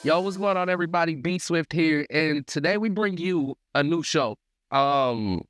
Yo, what's going on, everybody? B Swift here, and today we bring you a new show, um,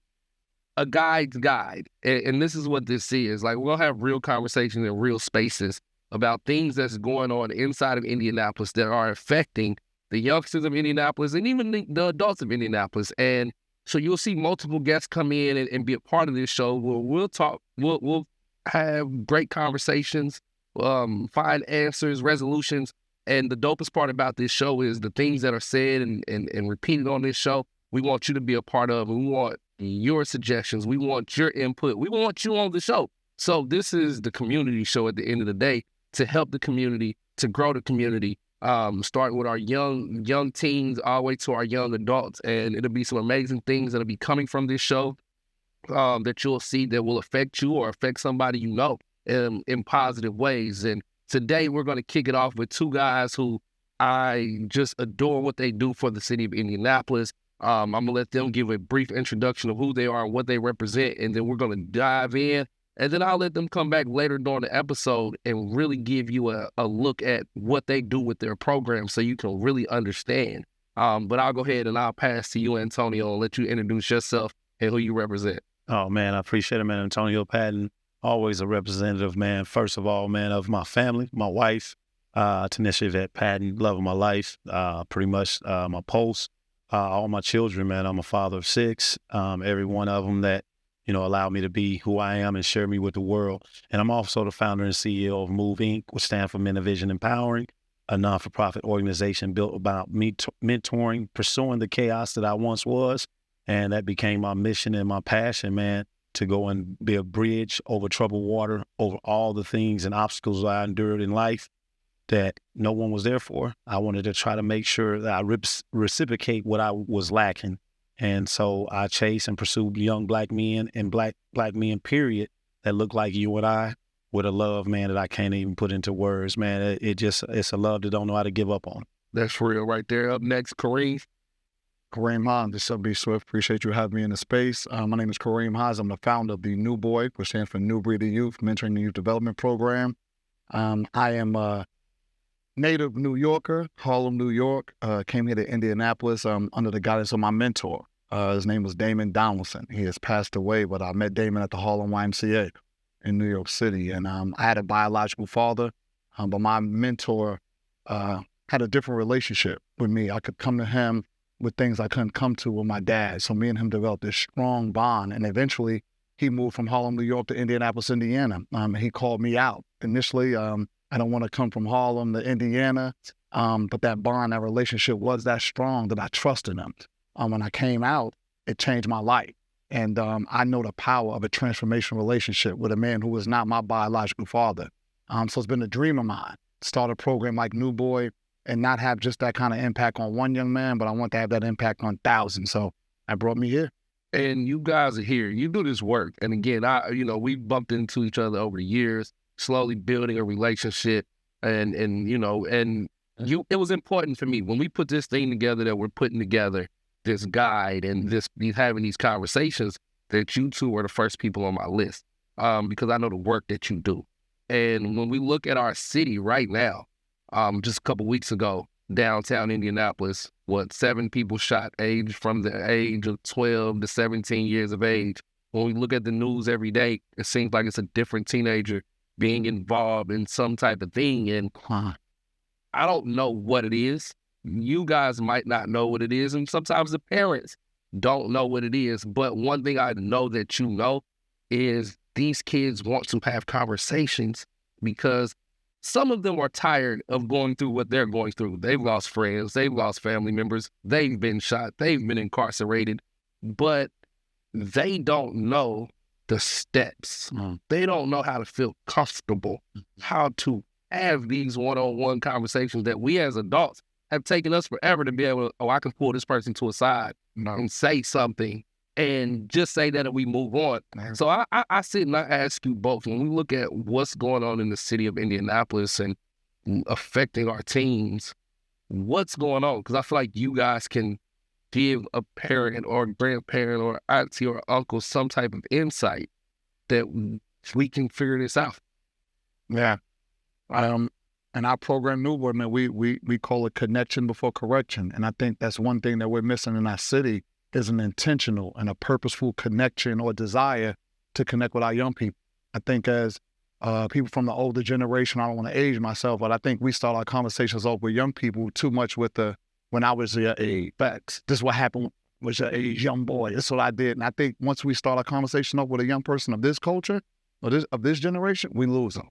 a guide's guide, and this is what this is. Like, we'll have real conversations in real spaces about things that's going on inside of Indianapolis that are affecting the youngsters of Indianapolis and even the adults of Indianapolis. And so you'll see multiple guests come in and be a part of this show where we'll talk, we'll have great conversations, find answers, resolutions. And the dopest part about this show is the things that are said and repeated on this show, we want you to be a part of. And we want your suggestions. We want your input. We want you on the show. So this is the community show at the end of the day to help the community, to grow the community, starting with our young teens all the way to our young adults. And it'll be some amazing things that'll be coming from this show that you'll see that will affect you or affect somebody you know in positive ways. And today, we're going to kick it off with two guys who I just adore what they do for the city of Indianapolis. I'm going to let them give a brief introduction of who they are and what they represent, and then we're going to dive in. And then I'll let them come back later during the episode and really give you a look at what they do with their program so you can really understand. But I'll go ahead and I'll pass to you, Antonio, and let you introduce yourself and who you represent. Oh, man, I appreciate it, man. Antonio Patton. Always a representative, man, first of all, man, of my family, my wife, Tanisha Yvette Patton, love of my life, pretty much my pulse, all my children, man. I'm a father of 6, every one of them that, allowed me to be who I am and share me with the world. And I'm also the founder and CEO of Move Inc., which stands for Men of Vision Empowering, a non-for-profit organization built about me mentoring, pursuing the chaos that I once was. And that became my mission and my passion, man, to go and be a bridge over troubled water, over all the things and obstacles I endured in life that no one was there for. I wanted to try to make sure that I reciprocate what I was lacking. And so I chased and pursued young black men and black men, period, that look like you and I, with a love, man, that I can't even put into words, man. It's a love that don't know how to give up on. That's real right there. Up next, Kareem. Kareem Haas, this is B Swift. Appreciate you having me in the space. My name is Kareem Haas. I'm the founder of the New Boy, which stands for New Breed of Youth, Mentoring the Youth Development Program. I am a native New Yorker, Harlem, New York. Came here to Indianapolis under the guidance of my mentor. His name was Damon Donaldson. He has passed away, but I met Damon at the Harlem YMCA in New York City. And I had a biological father, but my mentor had a different relationship with me. I could come to him with things I couldn't come to with my dad. So me and him developed this strong bond. And eventually he moved from Harlem, New York to Indianapolis, Indiana. He called me out. Initially, I don't want to come from Harlem to Indiana, but that bond, that relationship was that strong that I trusted him. When I came out, it changed my life. And I know the power of a transformational relationship with a man who was not my biological father. So it's been a dream of mine. Start a program like New Boy, and not have just that kind of impact on one young man, but I want to have that impact on thousands. So that brought me here. And you guys are here. You do this work. And again, we bumped into each other over the years, slowly building a relationship. And it was important for me when we put this thing together that we're putting together, this guide and having these conversations, that you two were the first people on my list because I know the work that you do. And when we look at our city right now, just a couple weeks ago, downtown Indianapolis, 7 people shot from the age of 12 to 17 years of age. When we look at the news every day, it seems like it's a different teenager being involved in some type of thing. And I don't know what it is. You guys might not know what it is. And sometimes the parents don't know what it is. But one thing I know that you know is these kids want to have conversations because some of them are tired of going through what they're going through. They've lost friends. They've lost family members. They've been shot. They've been incarcerated. But they don't know the steps. They don't know how to feel comfortable, how to have these one-on-one conversations that we as adults have taken us forever to be able to, I can pull this person to a side and say something and just say that and we move on. So I sit and I ask you both, when we look at what's going on in the city of Indianapolis and affecting our teams, what's going on? Because I feel like you guys can give a parent or a grandparent or auntie or uncle some type of insight that we can figure this out. Yeah. And our program, New Boy, man, we call it connection before correction. And I think that's one thing that we're missing in our city is an intentional and a purposeful connection or desire to connect with our young people. I think as people from the older generation, I don't want to age myself, but I think we start our conversations off with young people too much with the, when I was your age, facts. This is what happened was your age, young boy. That's what I did. And I think once we start our conversation off with a young person of this culture, or of this generation, we lose them.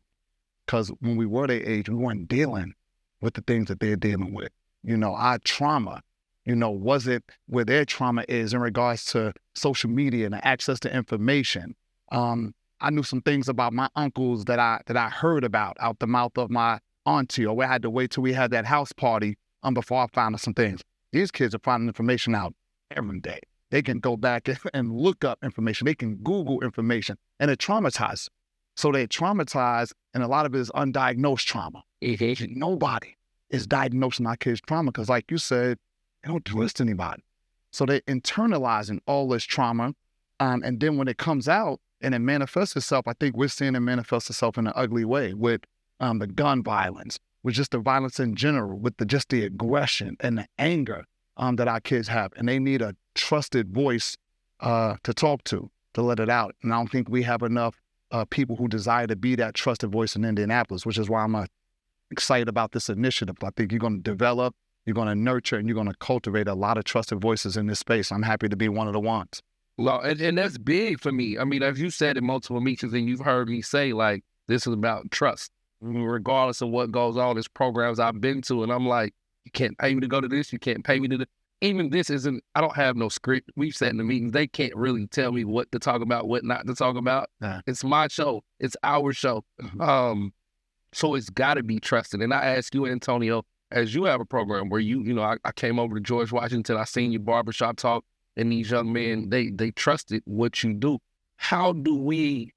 Because when we were their age, we weren't dealing with the things that they're dealing with. You know, our trauma, you know, wasn't where their trauma is in regards to social media and the access to information. I knew some things about my uncles that I heard about out the mouth of my auntie, or I had to wait till we had that house party before I found out some things. These kids are finding information out every day. They can go back and look up information. They can Google information, and it traumatizes. So they're traumatized, and a lot of it is undiagnosed trauma. Nobody is diagnosing our kids' trauma because, like you said, they don't do this to anybody. So they're internalizing all this trauma, and then when it comes out and it manifests itself, I think we're seeing it manifest itself in an ugly way with the gun violence, with just the violence in general, with just the aggression and the anger that our kids have. And they need a trusted voice to talk to let it out. And I don't think we have enough people who desire to be that trusted voice in Indianapolis, which is why I'm excited about this initiative. I think you're going to develop, you're going to nurture, and you're going to cultivate a lot of trusted voices in this space. I'm happy to be one of the ones. Well, and that's big for me. I mean, as you said in multiple meetings, and you've heard me say, like, this is about trust. Regardless of what goes on, there's programs I've been to, and I'm like, you can't pay me to go to this, you can't pay me to this. Even this isn't, I don't have no script. We've sat in the meetings. They can't really tell me what to talk about, what not to talk about. It's my show. It's our show. So it's got to be trusted. And I ask you, Antonio, as you have a program where you know, I came over to George Washington, I seen your barbershop talk, and these young men, they trusted what you do. How do we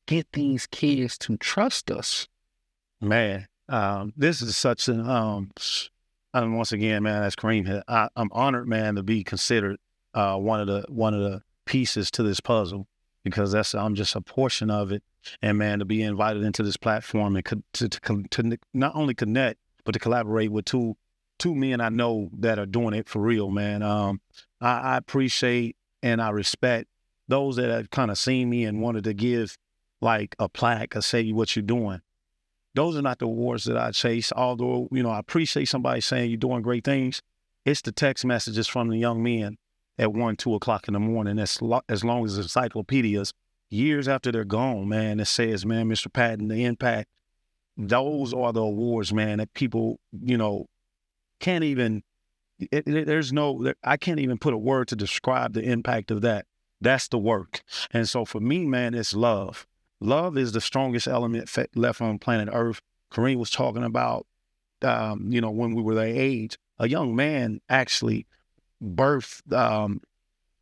get these kids to trust us? Man, this is such an, and once again, man, as Kareem hit, I'm honored, man, to be considered one of the pieces to this puzzle, because I'm just a portion of it. And man, to be invited into this platform and to not only connect, but to collaborate with two men I know that are doing it for real, man. I appreciate and I respect those that have kind of seen me and wanted to give like a plaque or say what you're doing. Those are not the awards that I chase, although, you know, I appreciate somebody saying you're doing great things. It's the text messages from the young men at 1, 2 o'clock in the morning, as long as encyclopedias, years after they're gone, man, it says, man, Mr. Patton, the impact. Those are the awards, man, that people, you know, can't even, I can't even put a word to describe the impact of that. That's the work. And so for me, man, it's love. Love is the strongest element left on planet Earth. Kareem was talking about, you know, when we were their age, a young man actually birthed,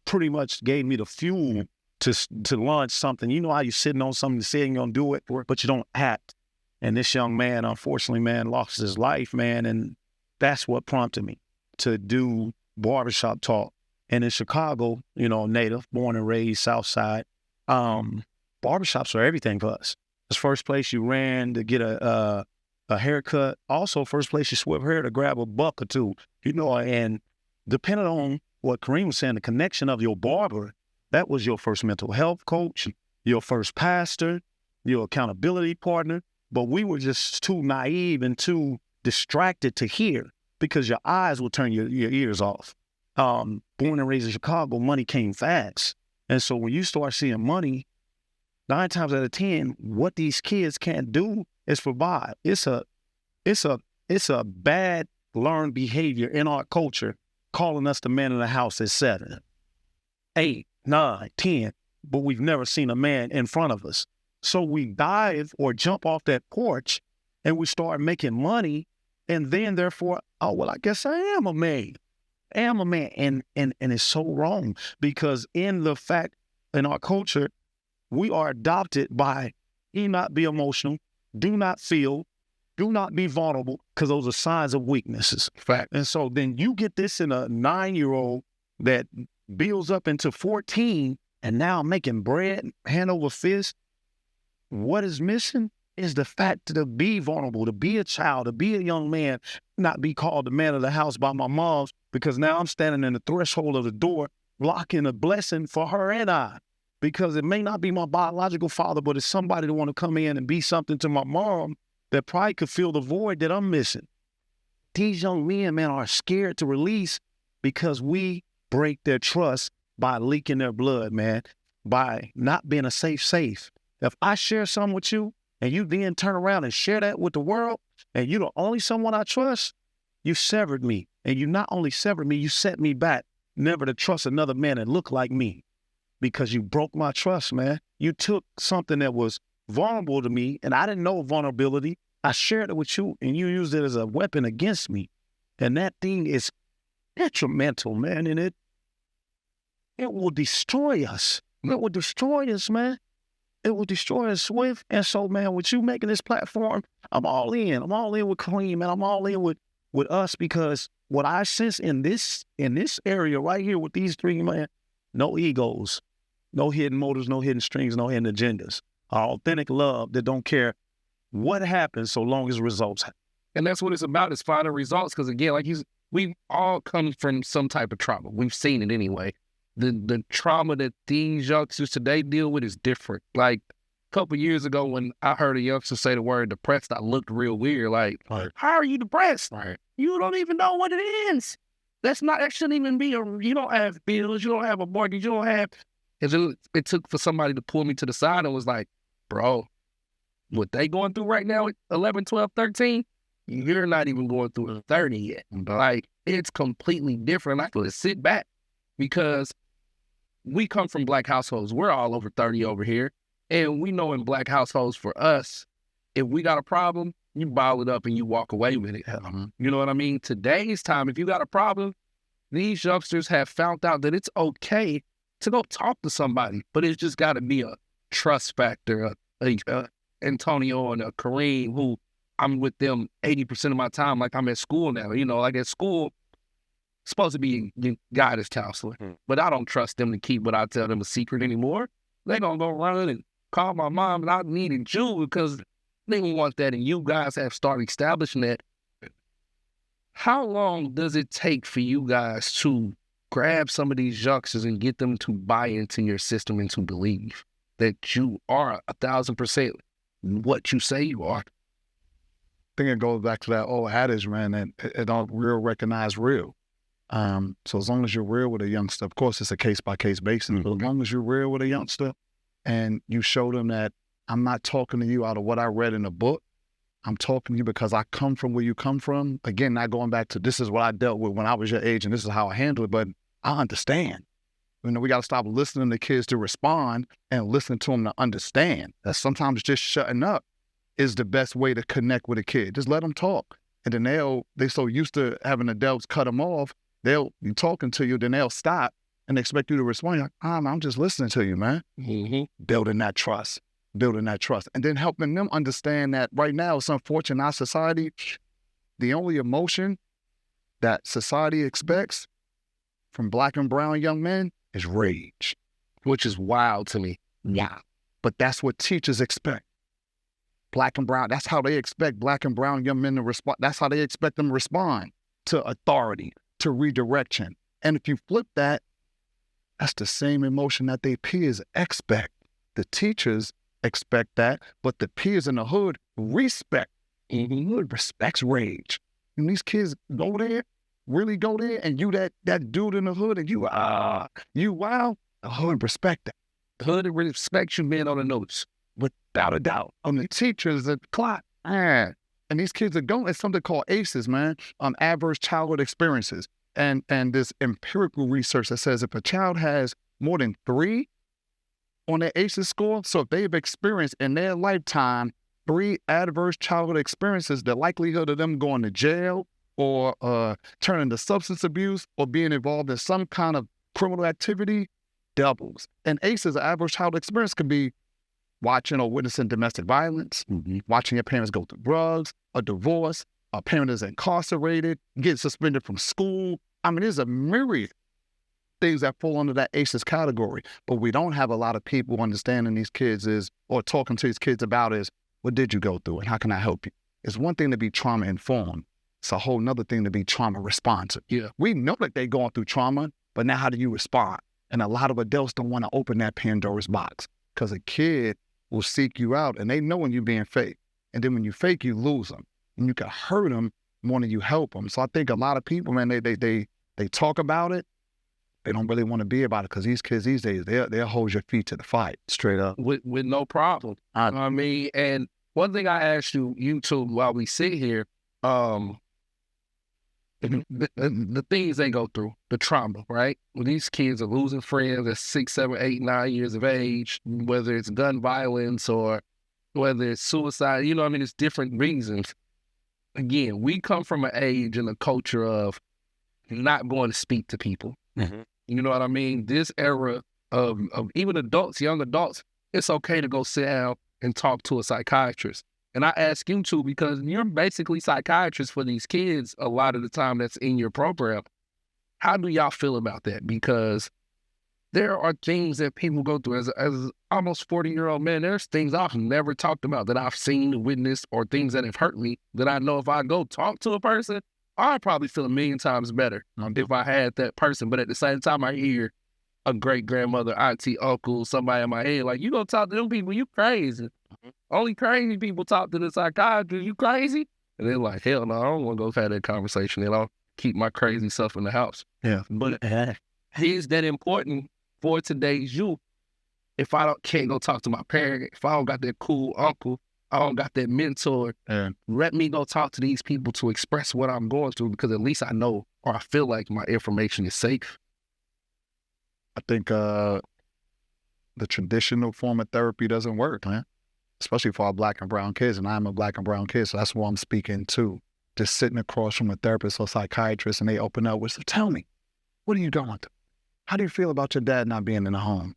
pretty much gave me the fuel to launch something. You know how you're sitting on something, saying you're going to do it, but you don't act. And this young man, unfortunately, man, lost his life, man. And that's what prompted me to do barbershop talk. And in Chicago, you know, native, born and raised, South Side, barbershops are everything for us. It's first place you ran to get a haircut. Also, first place you swept hair to grab a buck or two, you know, and depending on what Kareem was saying, the connection of your barber, that was your first mental health coach, your first pastor, your accountability partner. But we were just too naive and too distracted to hear because your eyes will turn your ears off. Born and raised in Chicago, money came fast. And so when you start seeing money, 9 times out of 10, what these kids can't do is provide. It's a bad learned behavior in our culture, calling us the man in the house at 7, 8, 9, 10, but we've never seen a man in front of us. So we dive or jump off that porch and we start making money, and then therefore, oh, well, I guess I am a man. And it's so wrong, because in the fact, in our culture, we are adopted by do not be emotional, do not feel, do not be vulnerable, because those are signs of weaknesses. Fact. And so then you get this in a 9-year-old that builds up into 14 and now making bread hand over fist. What is missing is the fact to be vulnerable, to be a child, to be a young man, not be called the man of the house by my moms, because now I'm standing in the threshold of the door, blocking a blessing for her and I. Because it may not be my biological father, but it's somebody that want to come in and be something to my mom that probably could fill the void that I'm missing. These young men, man, are scared to release because we break their trust by leaking their blood, man, by not being a safe. If I share something with you and you then turn around and share that with the world and you're the only someone I trust, you severed me. And you not only severed me, you set me back never to trust another man that looked like me. Because you broke my trust, man. You took something that was vulnerable to me, and I didn't know vulnerability. I shared it with you, and you used it as a weapon against me. And that thing is detrimental, man, and it will destroy us. It will destroy us, man. It will destroy us swift. And so, man, with you making this platform, I'm all in. I'm all in with Kareem, man. I'm all in with us, because what I sense in this area right here with these three, man, no egos. No hidden motives, no hidden strings, no hidden agendas. Authentic love that don't care what happens so long as results happen. And that's what it's about, is finding results. Because again, like we all come from some type of trauma. We've seen it anyway. The trauma that these youngsters today deal with is different. Like a couple of years ago when I heard a youngster say the word depressed, I looked real weird. Like, Right. How are you depressed? Right. You don't even know what it is. That shouldn't even be you don't have bills, you don't have a mortgage, you don't have. And then it took for somebody to pull me to the side and was like, bro, what they going through right now at 11, 12, 13, you're not even going through 30 yet. Like, it's completely different. I could sit back because we come from Black households. We're all over 30 over here. And we know in Black households, for us, if we got a problem, you bottle it up and you walk away with it. Mm-hmm. You know what I mean? Today's time, if you got a problem, these youngsters have found out that it's okay to go talk to somebody, but it's just got to be a trust factor. Antonio and Kareem, who I'm with them 80% of my time, like I'm at school now. You know, like at school, supposed to be a guidance counselor, but I don't trust them to keep what I tell them a secret anymore. They gonna go run and call my mom and I needed you because they don't want that, and you guys have started establishing that. How long does it take for you guys to grab some of these youngsters and get them to buy into your system and to believe that you are 1,000% what you say you are? I think it goes back to that old adage, man, that it don't real recognize real. So as long as you're real with a youngster, of course it's a case-by-case basis, but as long as you're real with a youngster and you show them that I'm not talking to you out of what I read in a book, I'm talking to you because I come from where you come from. Again, not going back to this is what I dealt with when I was your age and this is how I handle it, but I understand. You know, we got to stop listening to kids to respond and listen to them to understand. That sometimes just shutting up is the best way to connect with a kid. Just let them talk. And then they're so used to having adults cut them off, they'll be talking to you, then they'll stop and expect you to respond. You're like, I'm just listening to you, man. Mm-hmm. Building that trust. And then helping them understand that right now, it's unfortunate in our society, the only emotion that society expects from Black and brown young men is rage, Which is wild to me. Yeah. But that's what teachers expect. Black and brown, that's how they expect Black and brown young men to respond. That's how they expect them to respond to authority, to redirection. And if you flip that, that's the same emotion that their peers expect. The teachers expect that, but the peers in the hood respect. The hood respects rage. And these kids go there, really go there, and you that dude in the hood, and you wow, the hood respect that. The hood respects you being on the notes. Without a doubt. On the teachers, the clock. And these kids are going, it's something called ACEs, man, adverse childhood experiences. And this empirical research that says if a child has more than 3 on their ACEs score, so if they've experienced in their lifetime 3 adverse childhood experiences, the likelihood of them going to jail or turning to substance abuse or being involved in some kind of criminal activity doubles. And ACEs, an adverse childhood experience, could be watching or witnessing domestic violence, watching your parents go through drugs, a divorce, a parent is incarcerated, getting suspended from school. I mean, there's a myriad things that fall under that ACEs category, but we don't have a lot of people understanding these kids or talking to these kids about is What did you go through and how can I help you? It's one thing to be trauma informed. It's a whole nother thing to be trauma responsive. Yeah. We know that they're going through trauma, but now how do you respond? And a lot of adults don't want to open that Pandora's box because a kid will seek you out and they know when you're being fake. And then when you fake, you lose them. And you can hurt them more than you help them. So I think a lot of people, man, they talk about it. They don't really want to be about it because these kids these days, they'll hold your feet to the fire. Straight up. With no problem. You know what I mean? And one thing I asked you two, while we sit here, the things they go through, the trauma, right? When these kids are losing friends at 6, 7, 8, 9 years of age, whether it's gun violence or whether it's suicide, you know what I mean? It's different reasons. Again, we come from an age and a culture of not going to speak to people. Mm-hmm. You know what I mean? This era of even adults, young adults, it's okay to go sit down and talk to a psychiatrist. And I ask you to because you're basically psychiatrists for these kids a lot of the time that's in your program. How do y'all feel about that? Because there are things that people go through as almost 40-year-old man. There's things I've never talked about that I've seen, witnessed, or things that have hurt me that I know if I go talk to a person, I'd probably feel a million times better if I had that person. But at the same time, I hear a great-grandmother, auntie, uncle, somebody in my head, like, you gonna talk to them people, you crazy. Only crazy people talk to the psychiatrist, you crazy? And they're like, hell no, I don't want to go have that conversation. And I'll keep my crazy stuff in the house. Yeah. But is that important for today's youth? If I can't go talk to my parent, if I don't got that cool uncle, I don't got that mentor, let me go talk to these people to express what I'm going through because at least I know or I feel like my information is safe. I think the traditional form of therapy doesn't work, man. Especially for our Black and brown kids, and I'm a Black and brown kid, so that's what I'm speaking to. Just sitting across from a therapist or psychiatrist, and they open up with, so tell me, what are you going through? How do you feel about your dad not being in the home?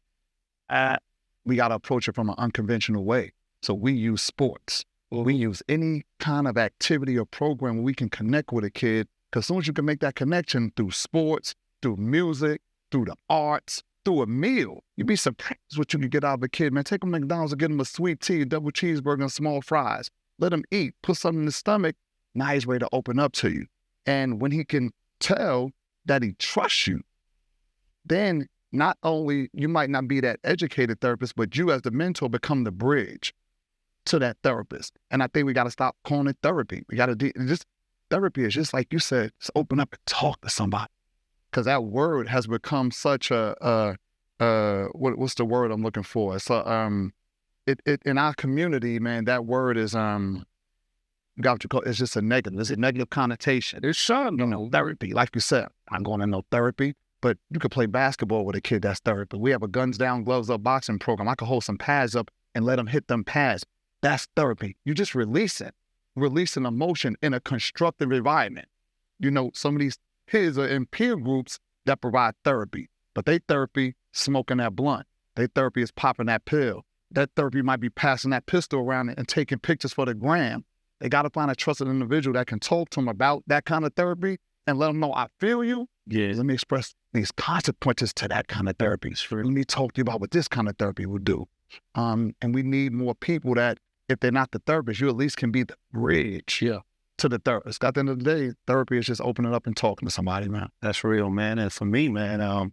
We got to approach it from an unconventional way. So we use sports. We use any kind of activity or program where we can connect with a kid, because as soon as you can make that connection through sports, through music, through the arts, through a meal, you'd be surprised what you can get out of a kid, man. Take him to McDonald's and get him a sweet tea, a double cheeseburger, and small fries. Let him eat, put something in his stomach. Now he's ready to open up to you. And when he can tell that he trusts you, then not only you might not be that educated therapist, but you as the mentor become the bridge to that therapist. And I think we got to stop calling it therapy. We got to just therapy is just like you said, just open up and talk to somebody. Because that word has become such a what's the word I'm looking for? So it in our community, man, that word is it's just a negative. It's a negative connotation. It's shun, Therapy. Like you said, I'm going to no therapy, but you could play basketball with a kid that's therapy. We have a guns down, gloves up boxing program. I could hold some pads up and let them hit them pads. That's therapy. You just release an emotion in a constructive environment. Some of these kids are in peer groups that provide therapy, but they therapy smoking that blunt. They therapy is popping that pill. That therapy might be passing that pistol around and taking pictures for the gram. They got to find a trusted individual that can talk to them about that kind of therapy and let them know, I feel you. Yeah. Let me express these consequences to that kind of therapy. Let me talk to you about what this kind of therapy will do. And we need more people that, if they're not the therapist, you at least can be the bridge to the therapist. At the end of the day, therapy is just opening up and talking to somebody, man. That's real, man. And for me, man,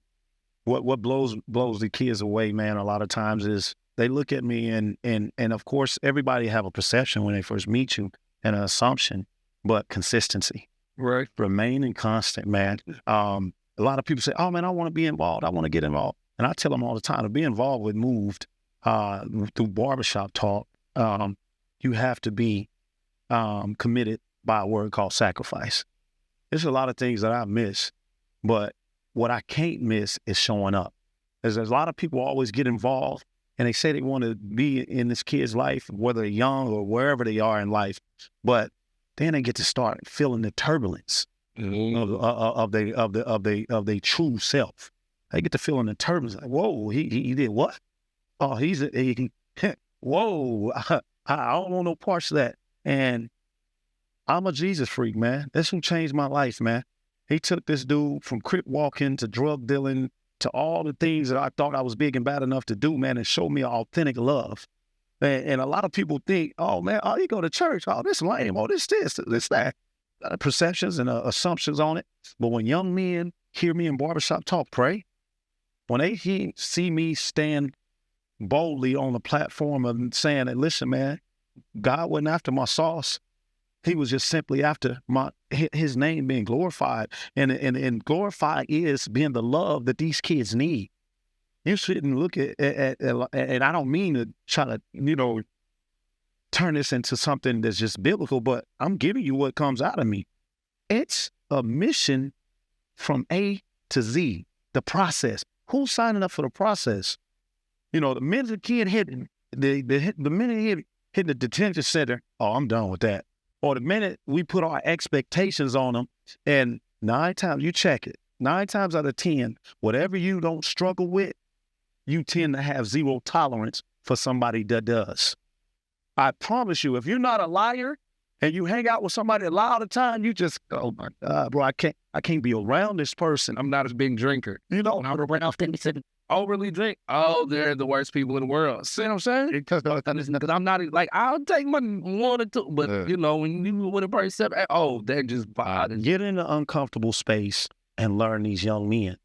what blows the kids away, man, a lot of times is they look at me and of course, everybody have a perception when they first meet you and an assumption, but consistency. Right. Remaining constant, man. A lot of people say, oh, man, I want to be involved. I want to get involved. And I tell them all the time, to be involved with Moved through barbershop talk, you have to be committed by a word called sacrifice. There's a lot of things that I miss, but what I can't miss is showing up. There's a lot of people always get involved and they say they want to be in this kid's life, whether they're young or wherever they are in life, but then they get to start feeling the turbulence of their true self. They get to feeling the turbulence. Like, whoa, he did what? Oh, whoa, I don't want no parts of that. And I'm a Jesus freak, man. That's who changed my life, man. He took this dude from crip walking to drug dealing to all the things that I thought I was big and bad enough to do, man, and showed me an authentic love. And a lot of people think, oh, man, oh, you go to church. Oh, this lame. Oh, this, that. Perceptions and assumptions on it. But when young men hear me in barbershop talk pray, when they see me stand boldly on the platform of saying that, listen, man, God wasn't after my sauce. He was just simply after his name being glorified. And glorified is being the love that these kids need. You shouldn't look at and I don't mean to try to, turn this into something that's just biblical, but I'm giving you what comes out of me. It's a mission from A to Z, the process. Who's signing up for the process? The minute the kid the minute he hit the detention center, oh, I'm done with that. Or the minute we put our expectations on them, and 9 times, you check it, 9 times out of 10, whatever you don't struggle with, you tend to have zero tolerance for somebody that does. I promise you, if you're not a liar and you hang out with somebody a lot of the time, you just, oh my God, bro, I can't be around this person. I'm not a big drinker. When I'm around overly drink. Oh, they're the worst people in the world. See what I'm saying? Because I'm not like, I'll take my 1 or 2, but when you with a person, they're just bothering. Get in an uncomfortable space and learn these young men,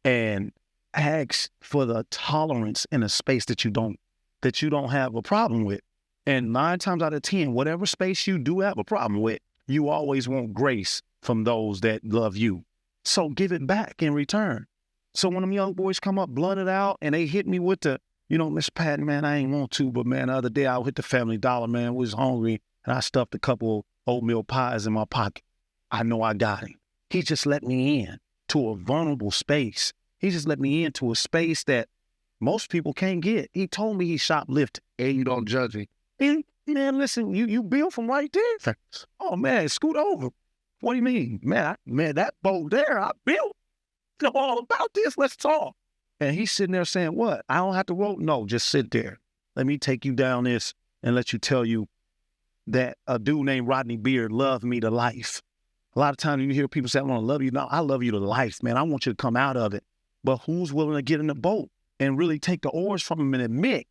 and ask for the tolerance in a space that you don't have a problem with. And 9 times out of 10, whatever space you do have a problem with, you always want grace from those that love you. So give it back in return. So when them young boys come up, blunted out, and they hit me with the, Miss Patton, man, I ain't want to, but man, the other day I hit the Family Dollar, man, was hungry, and I stuffed a couple oatmeal pies in my pocket. I know I got him. He just let me in to a vulnerable space. He just let me into a space that most people can't get. He told me he shoplifted. And you don't judge me. Man, listen, you built from right there. Oh, man, scoot over. What do you mean? Man, that boat there, I built. Know all about this. Let's talk. And he's sitting there saying, what? I don't have to roll? No, just sit there. Let me take you down this and let you tell you that a dude named Rodney Beard loved me to life. A lot of times you hear people say, I want to love you. No, I love you to life, man. I want you to come out of it. But who's willing to get in the boat and really take the oars from him and admit,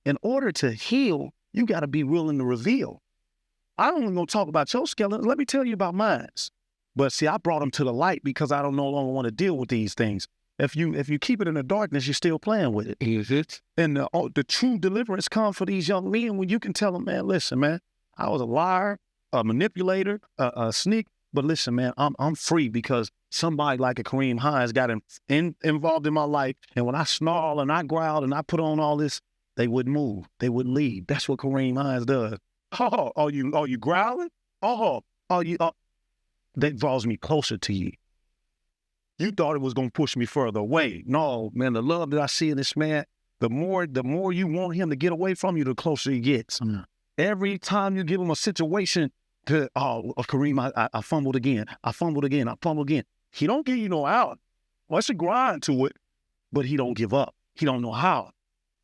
in order to heal, you got to be willing to reveal. I'm only going to talk about your skeleton. Let me tell you about mine. But see, I brought them to the light because I don't no longer want to deal with these things. If you keep it in the darkness, you're still playing with it. Is it? And the true deliverance comes for these young men when you can tell them, man, listen, man, I was a liar, a manipulator, a sneak. But listen, man, I'm free because somebody like a Kareem Hines got involved in my life. And when I snarl and I growl and I put on all this, they wouldn't move. They wouldn't leave. That's what Kareem Hines does. Oh, are you growling? That draws me closer to you. You thought it was going to push me further away. No, man, the love that I see in this man, the more you want him to get away from you, the closer he gets. Mm. Every time you give him a situation to, Kareem, I fumbled again. I fumbled again. He don't give you no out. Well, it's a grind to it, but he don't give up. He don't know how.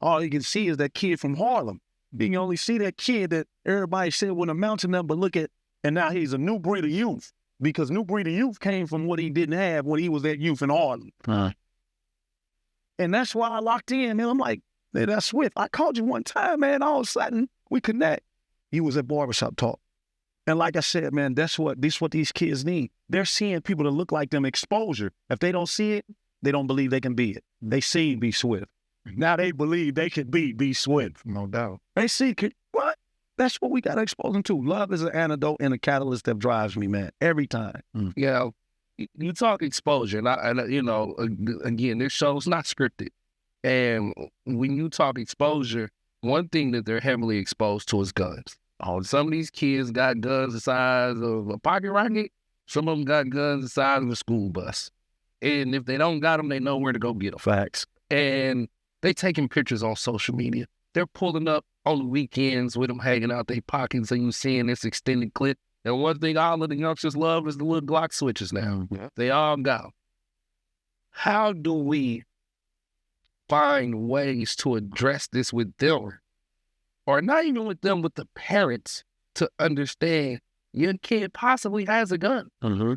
All you can see is that kid from Harlem. You can only see that kid that everybody said wouldn't amount to nothing, but look at, and now he's a new breed of youth. Because new breed of youth came from what he didn't have when he was that youth in Harlem. And that's why I locked in. And I'm like, man, that's Swift. I called you one time, man. All of a sudden, we connect. He was at barbershop talk. And like I said, man, this what these kids need. They're seeing people that look like them exposure. If they don't see it, they don't believe they can be it. They seen B Swift. Now they believe they can be B Swift. No doubt. They see, what? That's what we got to expose them to. Love is an antidote and a catalyst that drives me, man, every time. You talk exposure, and again, this show's not scripted. And when you talk exposure, one thing that they're heavily exposed to is guns. Some of these kids got guns the size of a pocket rocket. Some of them got guns the size of a school bus. And if they don't got them, they know where to go get them. Facts. And they taking pictures on social media. They're pulling up on the weekends with them hanging out their pockets and you seeing this extended clip. And one thing all of the youngsters love is the little Glock switches now. Yeah. They all got them. How do we find ways to address this with them? Or not even with them, with the parents, to understand your kid possibly has a gun. Mm-hmm.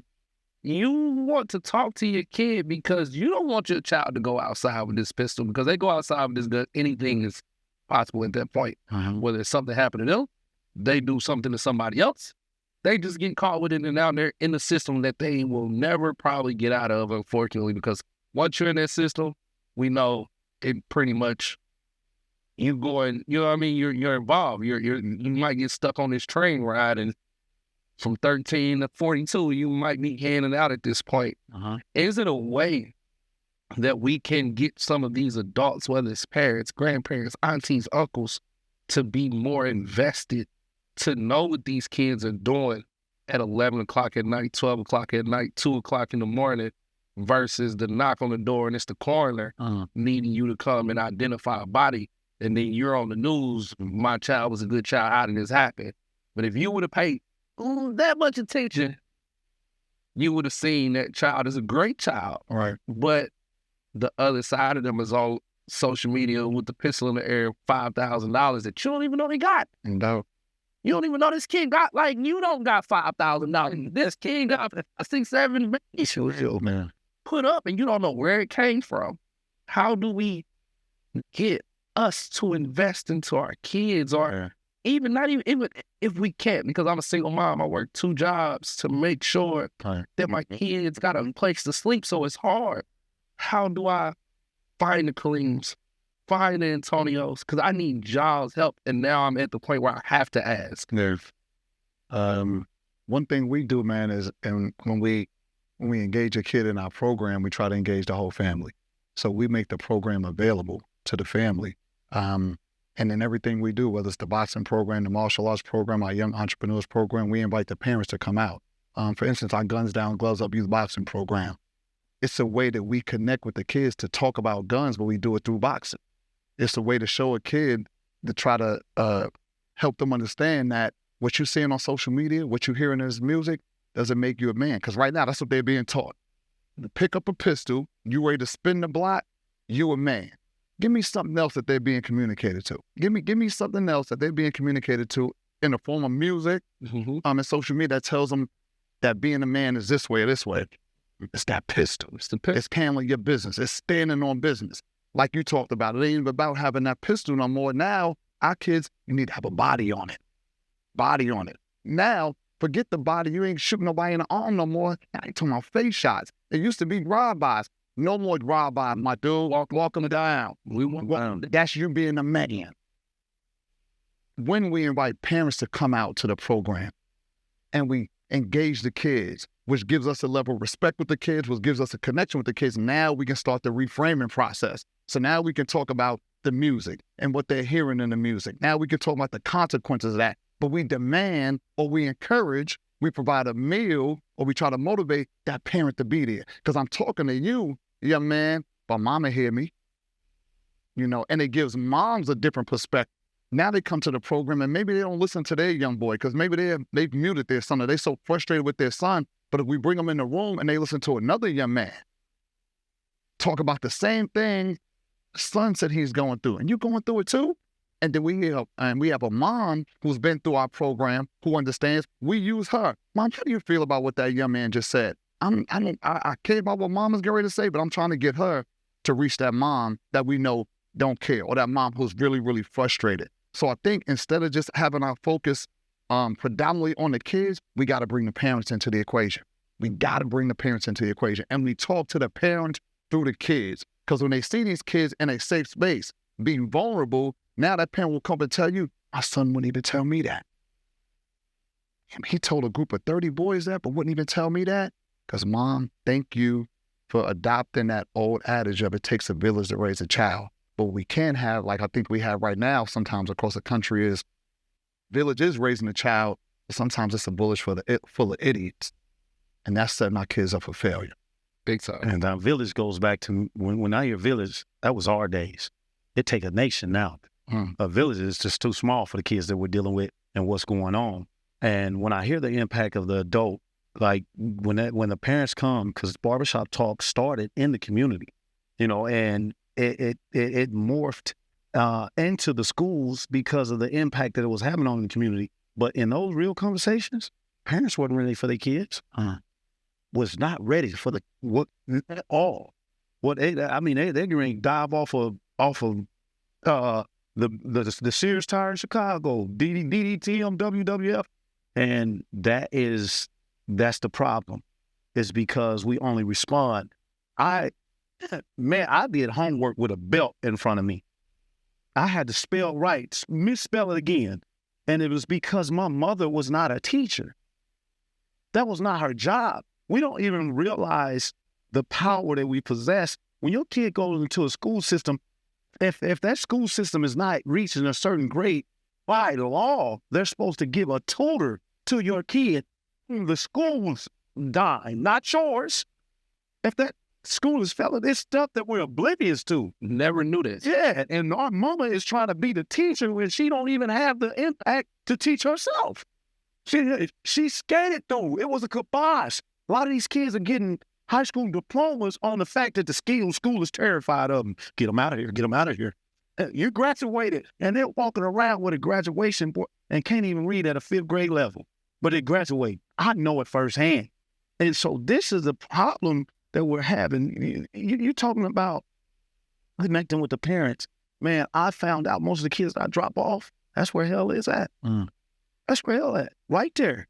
You want to talk to your kid because you don't want your child to go outside with this pistol, because they go outside with this gun, anything is possible at that point. Whether it's something happened to them, they do something to somebody else, they just get caught with it, and now they're in the system that they will never probably get out of, unfortunately, because once you're in that system, we know it pretty much, you going, you know what I mean? You're involved. You might get stuck on this train ride, and from 13 to 42, you might be handing out at this point. Is it a way that we can get some of these adults, whether it's parents, grandparents, aunties, uncles, to be more invested, to know what these kids are doing at 11 o'clock at night, 12 o'clock at night, 2 o'clock in the morning, versus the knock on the door and it's the coroner needing you to come and identify a body, and then you're on the news, my child was a good child, how did this happen? But if you would have paid that much attention, you would have seen that child is a great child. Right. But the other side of them is on social media with the pistol in the air, $5,000 that you don't even know they got. No. You don't even know this kid got, like, you don't got $5,000. This kid got 6, 7 Man. put up, and you don't know where it came from. How do we get us to invest into our kids, or even not even if we can't, because I'm a single mom, I work 2 jobs to make sure that my kids got a place to sleep, so it's hard. How do I find the Kaleems, find the Antonios? Because I need y'all's help, and now I'm at the point where I have to ask. One thing we do, man, is and when we engage a kid in our program, we try to engage the whole family. So we make the program available to the family. And then everything we do, whether it's the boxing program, the martial arts program, our young entrepreneurs program, we invite the parents to come out. For instance, our Guns Down, Gloves Up youth boxing program. It's a way that we connect with the kids to talk about guns, but we do it through boxing. It's a way to show a kid, to try to help them understand that what you're seeing on social media, what you're hearing in this music, doesn't make you a man. Because right now, that's what they're being taught. To pick up a pistol, you ready to spin the block, you a man. Give me something else that they're being communicated to. Give me something else that they're being communicated to in the form of music, and social media that tells them that being a man is this way or this way. It's that pistol. It's handling your business. It's standing on business. Like you talked about, it ain't even about having that pistol no more. Now, our kids, you need to have a body on it. Body on it. Now, forget the body. You ain't shooting nobody in the arm no more. Now you talking about face shots. It used to be drive-bys. No more drive-by, my dude. Walk them down. That's you being a man. When we invite parents to come out to the program and we engage the kids, which gives us a level of respect with the kids, which gives us a connection with the kids, now we can start the reframing process. So now we can talk about the music and what they're hearing in the music. Now we can talk about the consequences of that. But we demand, or we encourage, we provide a meal, or we try to motivate that parent to be there. Because I'm talking to you, young man, but mama hear me. And it gives moms a different perspective. Now they come to the program and maybe they don't listen to their young boy because maybe they've muted their son, or they're so frustrated with their son. But if we bring them in the room and they listen to another young man talk about the same thing son said he's going through, and you're going through it too. And then we have a mom who's been through our program, who understands. We use her. Mom, how do you feel about what that young man just said? I care about what mom is getting ready to say, but I'm trying to get her to reach that mom that we know don't care, or that mom who's really, really frustrated. So I think instead of just having our focus predominantly on the kids, we got to bring the parents into the equation. We got to bring the parents into the equation. And we talk to the parents through the kids. Because when they see these kids in a safe space being vulnerable, now that parent will come and tell you, my son wouldn't even tell me that. He told a group of 30 boys that, but wouldn't even tell me that. Because mom, thank you for adopting that old adage of it takes a village to raise a child. But we can have, like I think we have right now sometimes across the country, is village is raising a child, but sometimes it's a village full of idiots. And that's setting our kids up for failure. Big time. And our village goes back to when I hear village, that was our days. It take a nation now. A village is just too small for the kids that we're dealing with and what's going on. And when I hear the impact of the adult, like when the parents come, because barbershop talk started in the community, and it morphed into the schools because of the impact that it was having on the community. But in those real conversations, parents weren't ready for their kids. Was not ready for what at all. They're going to dive off of the Sears Tire in Chicago, DDTM, WWF, and that's the problem. Is because we only respond. I did homework with a belt in front of me. I had to spell right, misspell it again. And it was because my mother was not a teacher. That was not her job. We don't even realize the power that we possess. When your kid goes into a school system, if that school system is not reaching a certain grade, by law, they're supposed to give a tutor to your kid. The school's dime, not yours. If that school is failing, it's stuff that we're oblivious to. Never knew this. Yeah, and our mama is trying to be the teacher when she don't even have the impact to teach herself. She skated through. It was a kibosh. A lot of these kids are getting high school diplomas on the fact that the school is terrified of them. Get them out of here. Get them out of here. You graduated, and they're walking around with a graduation board and can't even read at a 5th grade level, but they graduate. I know it firsthand. And so this is the problem that we're having. You're talking about connecting with the parents. Man, I found out most of the kids I drop off, that's where hell is at. That's where hell at, right there.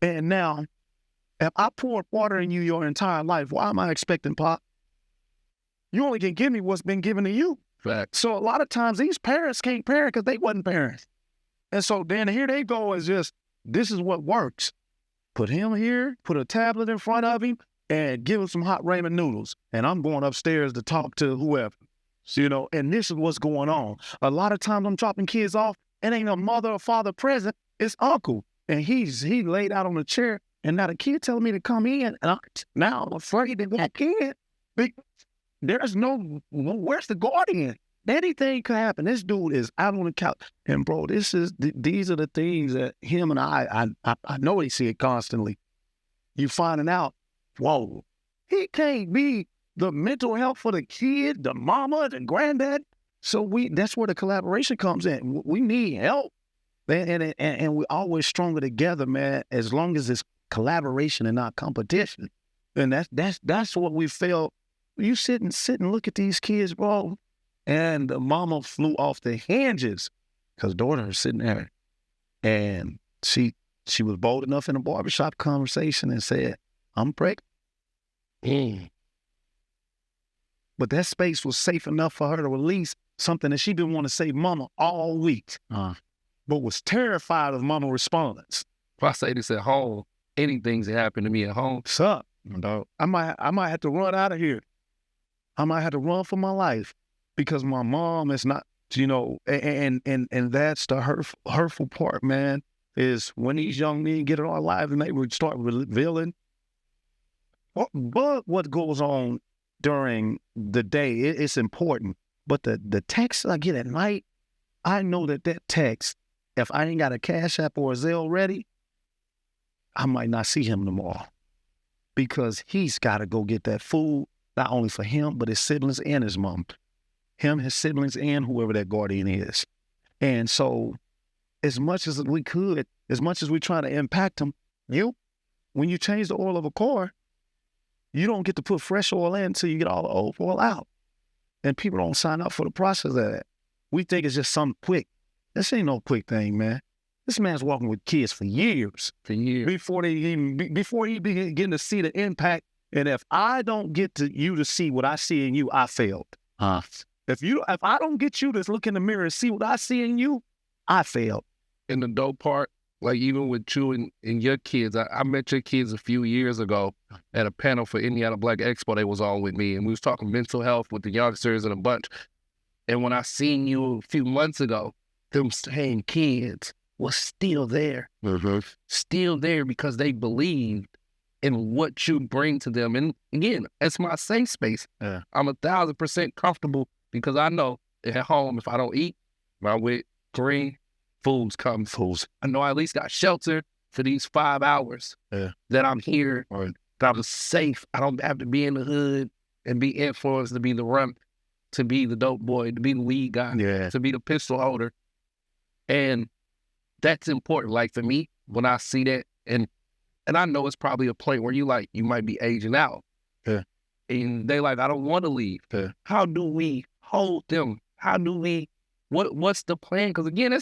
And now, if I poured water in you your entire life, why am I expecting pop? You only can give me what's been given to you. Fact. So a lot of times these parents can't parent because they wasn't parents. And so then here they go is just, this is what works. Put him here, put a tablet in front of him, and give him some hot ramen noodles. And I'm going upstairs to talk to whoever. So, you know, and this is what's going on. A lot of times I'm dropping kids off, and ain't a mother or father present, it's uncle. And he laid out on the chair, and now the kid telling me to come in, and now I'm afraid to walk in. There's where's the guardian? Anything could happen. This dude is out on the couch. And bro, these are the things that him and I know he see it constantly. You finding out, whoa, he can't be the mental health for the kid, the mama, the granddad. So that's where the collaboration comes in. We need help. And we're always stronger together, man, as long as it's collaboration and not competition. And that's what we feel. You sit and look at these kids, bro, and the mama flew off the hinges because daughter is sitting there. And she was bold enough in a barbershop conversation and said, I'm pregnant. But that space was safe enough for her to release something that she didn't want to say mama all week, but was terrified of mama response. If I say this at home, anything's happened to me at home. What's up, dog? I might have to run out of here. I might have to run for my life because my mom is not, you know, and that's the hurtful part, man, is when these young men get in our lives and they would start revealing what goes on during the day. It's important. But the text I get at night, I know that text, if I ain't got a Cash App or a Zelle ready, I might not see him tomorrow because he's got to go get that food. Not only for him, but his siblings and his mom. Him, his siblings, and whoever that guardian is. And so, as much as we could, as much as we try to impact them, when you change the oil of a car, you don't get to put fresh oil in until you get all the old oil out. And people don't sign up for the process of that. We think it's just something quick. This ain't no quick thing, man. This man's walking with kids for years. Before he begin to see the impact. And if I don't get you to see what I see in you, I failed. If I don't get you to look in the mirror and see what I see in you, I failed. And the dope part, like even with you and your kids, I met your kids a few years ago at a panel for Indiana Black Expo. They was on with me, and we was talking mental health with the youngsters and a bunch. And when I seen you a few months ago, them same kids was still there. Still there because they believed in what you bring to them. And again, it's my safe space. Yeah. I'm 1,000% comfortable because I know at home, if I don't eat, if I'm with Kareem, foods come. I know I at least got shelter for these 5 hours that I'm here, or that I'm safe. I don't have to be in the hood and be influenced to be the rump, to be the dope boy, to be the lead guy, to be the pistol holder. And that's important. Like for me, when I see that, and I know it's probably a point where you might be aging out. And they like, I don't want to leave. How do we hold them? How do we What's the plan? Because again,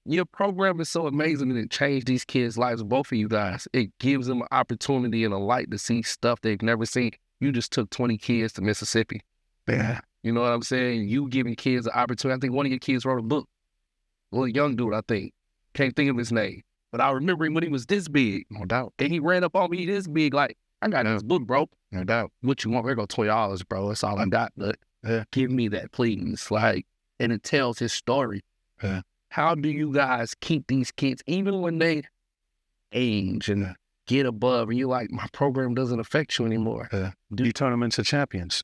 your program is so amazing and it changed these kids' lives, both of you guys. It gives them an opportunity and a light to see stuff they've never seen. You just took 20 kids to Mississippi. Yeah. You know what I'm saying? You giving kids an opportunity. I think one of your kids wrote a book. A little young dude, I think. Can't think of his name. But I remember him when he was this big. No doubt. And he ran up on me this big, like, I got this book, bro. No doubt. What you want? Here go $20, bro. That's all I got. But give me that, please. Like, and it tells his story. Yeah. How do you guys keep these kids, even when they age and get above, and you're like, my program doesn't affect you anymore? You turn them into champions.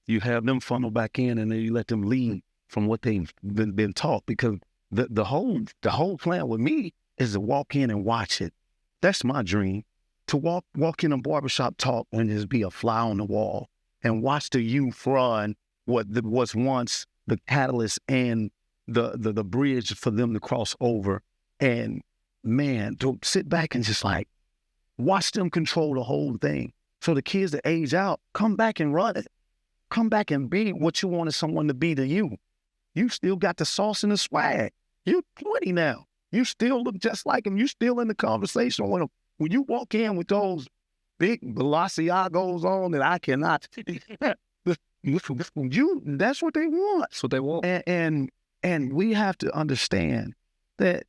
You have them funnel back in, and then you let them lead from what they've been taught. Because the whole plan with me is to walk in and watch it. That's my dream. To walk in a barbershop talk and just be a fly on the wall and watch the youth run what was once the catalyst and the bridge for them to cross over. And man, to sit back and just like watch them control the whole thing. So the kids that age out, come back and run it. Come back and be what you wanted someone to be to you. You still got the sauce and the swag. You're 20 now. You still look just like them. You still in the conversation with them. When you walk in with those big Balenciagos on that I cannot, that's what they want. That's what they want. And we have to understand that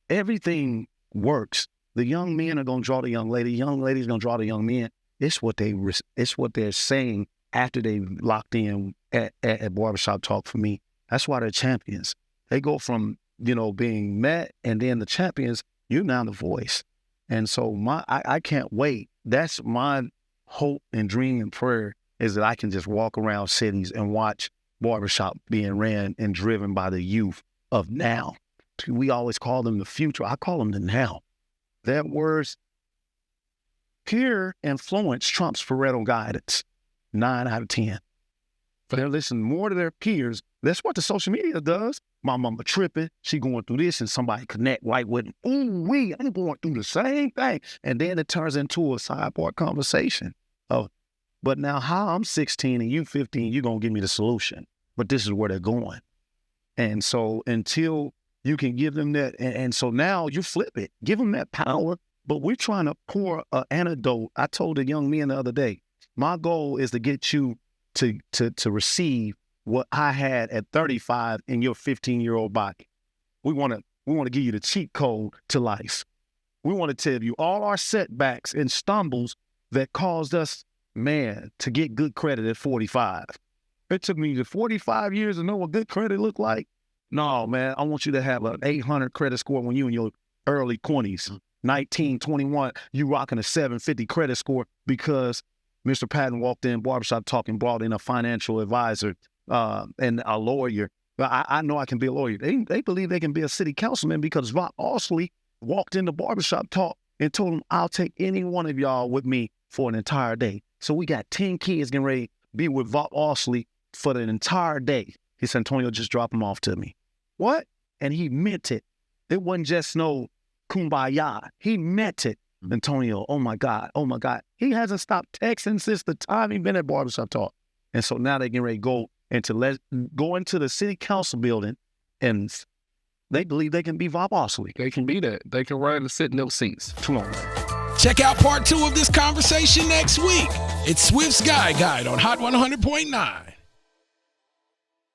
everything works. The young men are going to draw the young lady. Young ladies going to draw the young men. It's what they're saying after they locked in at Barbershop Talk for me. That's why they're champions. They go from, being met and then the champions, you're now the voice. And so I can't wait. That's my hope and dream and prayer, is that I can just walk around cities and watch barbershop being ran and driven by the youth of now. We always call them the future. I call them the now. That word's peer influence trumps parental guidance. 9 out of 10. They're listening more to their peers. That's what the social media does. My mama tripping. She going through this and somebody connect right with them. Ooh, I'm going through the same thing. And then it turns into a sidebar conversation of, but now how I'm 16 and you 15, you're going to give me the solution. But this is where they're going. And so until you can give them that, and so now you flip it. Give them that power. But we're trying to pour an antidote. I told the young men the other day, my goal is to get you to receive what I had at 35 in your 15-year-old body. We want to give you the cheat code to life. We want to tell you all our setbacks and stumbles that caused us, to get good credit at 45. It took me to 45 years to know what good credit looked like. No, man, I want you to have an 800 credit score when you in your early 20s. 19, 21, you rocking a 750 credit score because Mr. Patton walked in Barbershop Talk and brought in a financial advisor and a lawyer. I know I can be a lawyer. They believe they can be a city councilman because Rob Osley walked into Barbershop Talk and told him, I'll take any one of y'all with me for an entire day. So we got 10 kids getting ready to be with Bob Osley for the entire day. He said, Antonio, just drop them off to me. What? And he meant it. It wasn't just no kumbaya. He meant it. Antonio, oh my God. He hasn't stopped texting since the time he been at Barbershop Talk. And so now they getting ready to go into the city council building, and they believe they can be Bob Osley. They can be that. They can run and sit in those seats. Come on, man. Check out part 2 of this conversation next week. It's Swift's Guy Guide on Hot 100.9.